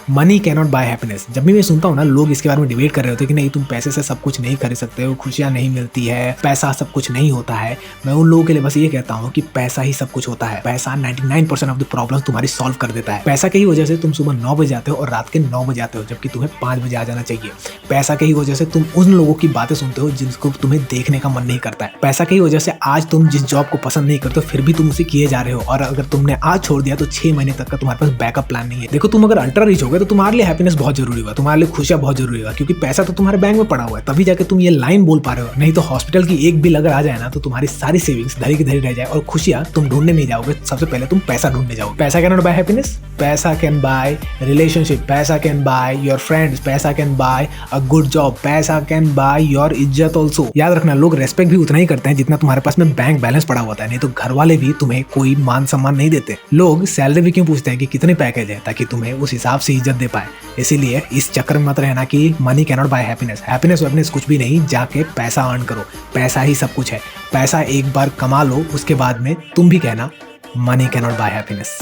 Money can not buy happiness. जब भी मैं सुनता हूँ ना लोग इसके बारे में डिबेट कर रहे होते हैं कि नहीं तुम पैसे से सब कुछ नहीं खरीद सकते हो, खुशियाँ नहीं मिलती है, पैसा सब कुछ नहीं होता है, मैं उन लोगों के लिए बस ये कहता हूँ कि पैसा ही सब कुछ होता है। पैसा 99% ऑफ द प्रॉब्लम्स तुम्हारी सॉल्व कर देता है। पैसा की ही वजह से तुम सुबह 9 बजे आते हो और रात के 9 बजे आते हो, जबकि तुम्हें 5 बजे आ जाना चाहिए। पैसा की ही वजह से तुम उन लोगों की बातें सुनते हो जिनको तुम्हें देखने का मन नहीं करता है। पैसा की ही वजह से आज तुम जिस जॉब को पसंद नहीं करते हो फिर भी तुम उसे किए जा रहे हो, और अगर तुमने आज छोड़ दिया तो 6 महीने तक का तुम्हारे पास बैकअप प्लान नहीं है। देखो तुम अगर अल्ट्रा रिच हो गए तो तुम्हारे लिए हैप्पीनेस बहुत जरूरी होगा, तुम्हारे लिए खुशियां बहुत जरूरी होगा, क्योंकि पैसा तो तुम्हारे बैंक में पड़ा हुआ है, तभी जाके तुम ये लाइन बोल पा रहे हो। नहीं तो हॉस्पिटल की एक बिल अगर आ जाए ना तो तुम्हारी सारी सेविंग्स धरी की धरी रह जाए और खुशियां तुम ढूंढने नहीं जाओगे, सबसे पहले तुम पैसा ढूंढने जाओगे। पैसा कैन नॉट बाय हैप्पीनेस, पैसा कैन बाय रिलेशनशिप, पैसा कैन बाय योर फ्रेंड्स, पैसा can buy a good job, पैसा कैन बाय योर इज्जत ऑल्सो। याद रखना लोग रेस्पेक्ट भी उतना ही करते हैं जितना तुम्हारे पास में बैंक बैलेंस पड़ा होता है, नहीं तो घर वाले भी तुम्हें कोई मान सम्मान नहीं देते। लोग सैलरी भी क्यों पूछते हैं कि कितने पैकेज है, ताकि तुम्हें उस हिसाब से इज्जत दे पाए। इसीलिए इस चक्कर में मत रहना कि money can not buy happiness. Happiness वैप्पीनेस कुछ भी नहीं, जाके पैसा अर्न करो, पैसा ही सब कुछ है। पैसा एक बार कमा लो, उसके बाद में तुम भी कहना money can not buy happiness.